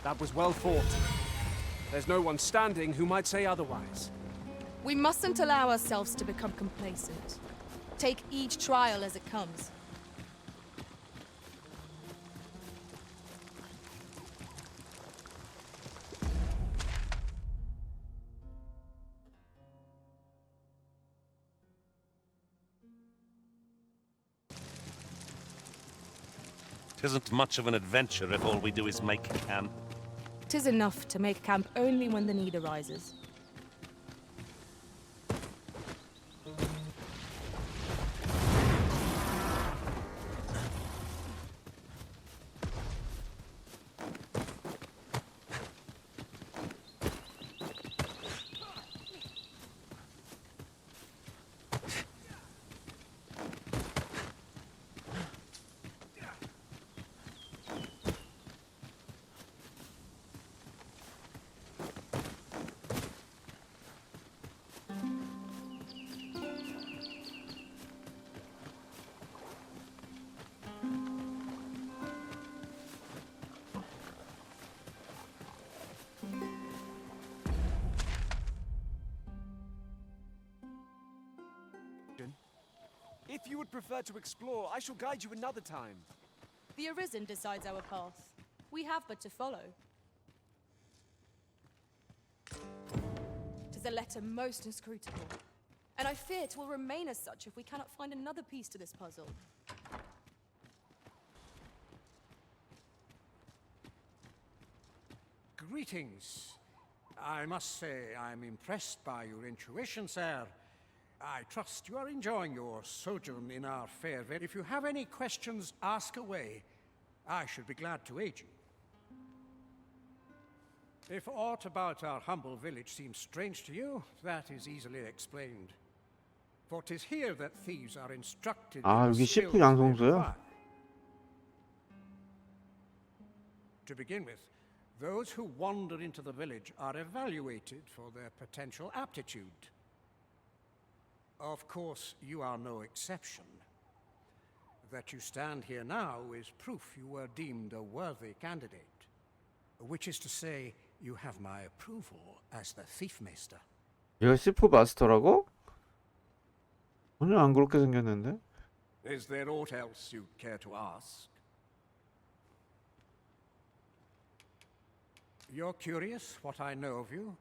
That was well fought. There's no one standing who might say otherwise. We mustn't allow ourselves to become complacent. Take each trial as it comes. Tisn't much of an adventure if all we do is make camp. 'Tis enough to make camp only when the need arises. If you would prefer to explore, I shall guide you another time. The Arisen decides our path. We have but to follow. 'Tis a letter most inscrutable, and I fear it will remain as such if we cannot find another piece to this puzzle. Greetings. I must say I'm impressed by your intuition, sir. I trust you are enjoying your sojourn in our fair village. If you have any questions, ask away. I should be glad to aid you. If aught about our humble village seems strange to you, that is easily explained. For 'tis here that thieves are instructed 아, in the 여기 skills 시프 they 양성소야? require. To begin with, those who wander into the village are evaluated for their potential aptitude. Of course, you are no exception. That you stand here now is proof you were deemed a worthy candidate. Which is to say, you have my approval as the Thiefmeister. 얘가 시프 마스터라고? 전혀 안 그렇게 생겼는데? Is there aught else you'd care to ask? You're curious what I know of you?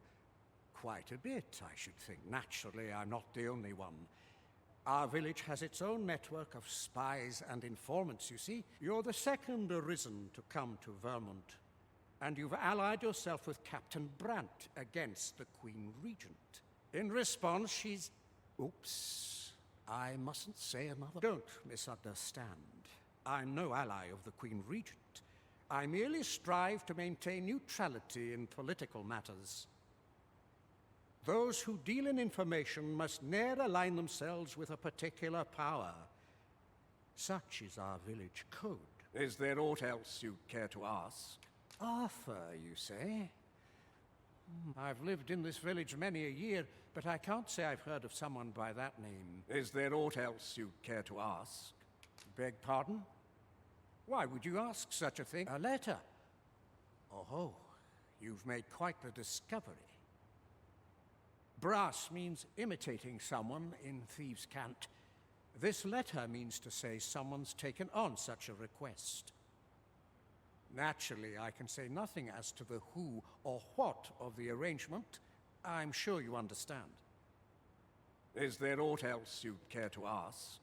Quite a bit, I should think. Naturally, I'm not the only one. Our village has its own network of spies and informants, you see. You're the second Arisen to come to Vermont, and you've allied yourself with Captain Brandt against the Queen Regent. In response, she's... Oops. I mustn't say another... Don't misunderstand. I'm no ally of the Queen Regent. I merely strive to maintain neutrality in political matters. Those who deal in information must ne'er align themselves with a particular power. Such is our village code. Is there aught else you'd care to ask? Arthur, you say? I've lived in this village many a year, but I can't say I've heard of someone by that name. Is there aught else you'd care to ask? Beg pardon? Why would you ask such a thing? A letter? Oh, you've made quite the discovery. Brass means imitating someone in thieves' cant. This letter means to say someone's taken on such a request. Naturally, I can say nothing as to the who or what of the arrangement. I'm sure you understand. Is there aught else you'd care to ask?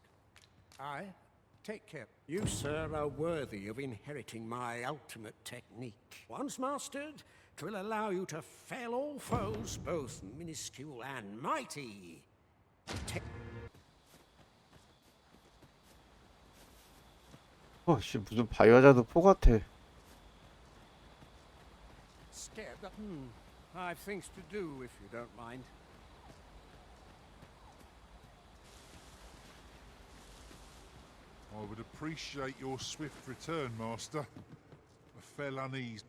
Take care. You, sir, are worthy of inheriting my ultimate technique. Once mastered, 'twill allow you to fell all foes, both minuscule and mighty. 씨, 무슨 바이오하자드 4 같아. Scared? I've things to do, if you don't mind. I would appreciate your swift return, Master. I fell uneasy.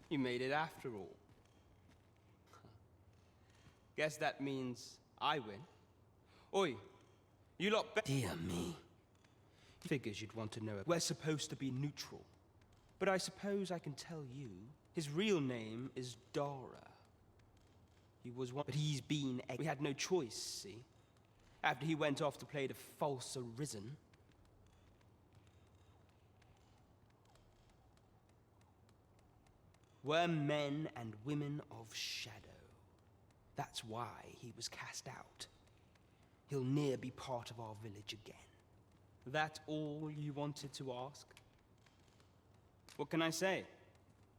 You made it after all. Guess that means I win. Oi, you lot Dear me. Figures you'd want to know. We're supposed to be neutral. But I suppose I can tell you, his real name is Dara. He was one, but he's been we had no choice, see? After he went off to play the false arisen. We're men and women of shadow. That's why he was cast out. He'll ne'er be part of our village again. That all you wanted to ask? What can I say?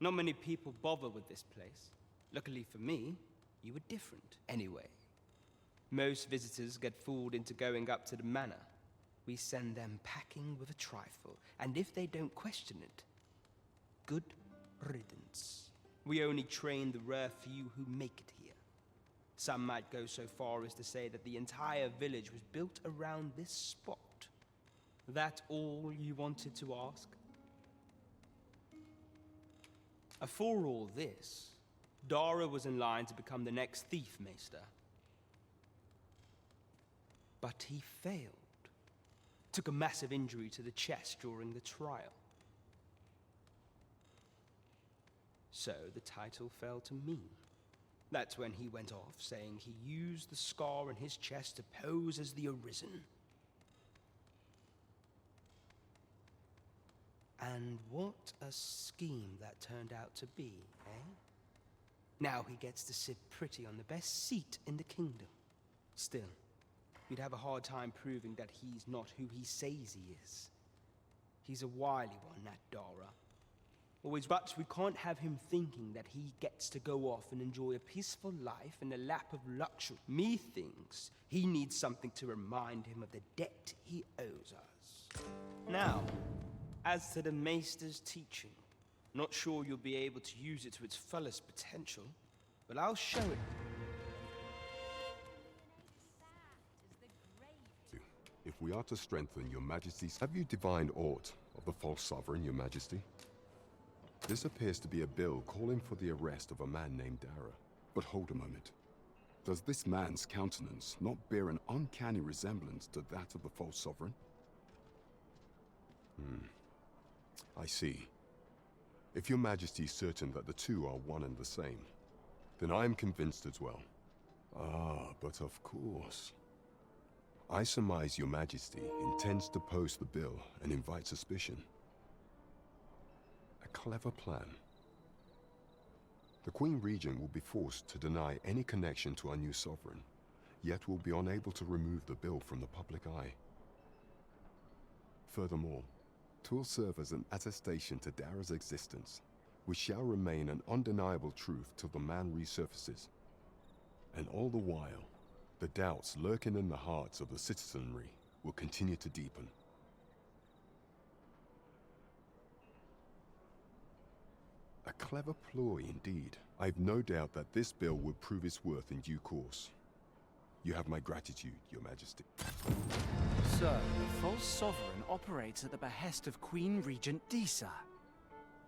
Not many people bother with this place. Luckily for me, you were different. Anyway, most visitors get fooled into going up to the manor. We send them packing with a trifle, and if they don't question it, good riddance. We only train the rare few who make it here. Some might go so far as to say that the entire village was built around this spot. That all you wanted to ask? For all this, Dara was in line to become the next thief maester. But he failed. Took a massive injury to the chest during the trial. So the title fell to me. That's when he went off, saying he used the scar on his chest to pose as the Arisen. And what a scheme that turned out to be, eh? Now he gets to sit pretty on the best seat in the kingdom. Still, you'd have a hard time proving that he's not who he says he is. He's a wily one, that Dara. Always, but we can't have him thinking that he gets to go off and enjoy a peaceful life in the lap of luxury. Me thinks he needs something to remind him of the debt he owes us. Now, as to the Maester's teaching, not sure you'll be able to use it to its fullest potential, but I'll show it. If we are to strengthen your majesty's... Have you divined aught of the false sovereign, your majesty? This appears to be a bill calling for the arrest of a man named Dara. But hold a moment. Does this man's countenance not bear an uncanny resemblance to that of the false sovereign? I see. If your majesty is certain that the two are one and the same, then I am convinced as well. Ah, but of course. I surmise your majesty intends to post the bill and invite suspicion. A clever plan. The Queen Regent will be forced to deny any connection to our new sovereign, yet will be unable to remove the bill from the public eye. Furthermore, 'twill serve as an attestation to Dara's existence, which shall remain an undeniable truth till the man resurfaces. And all the while, the doubts lurking in the hearts of the citizenry will continue to deepen. A clever ploy indeed. I've no doubt that this bill will prove its worth in due course. You have my gratitude, your majesty. So, the false sovereign operates at the behest of Queen Regent Disa.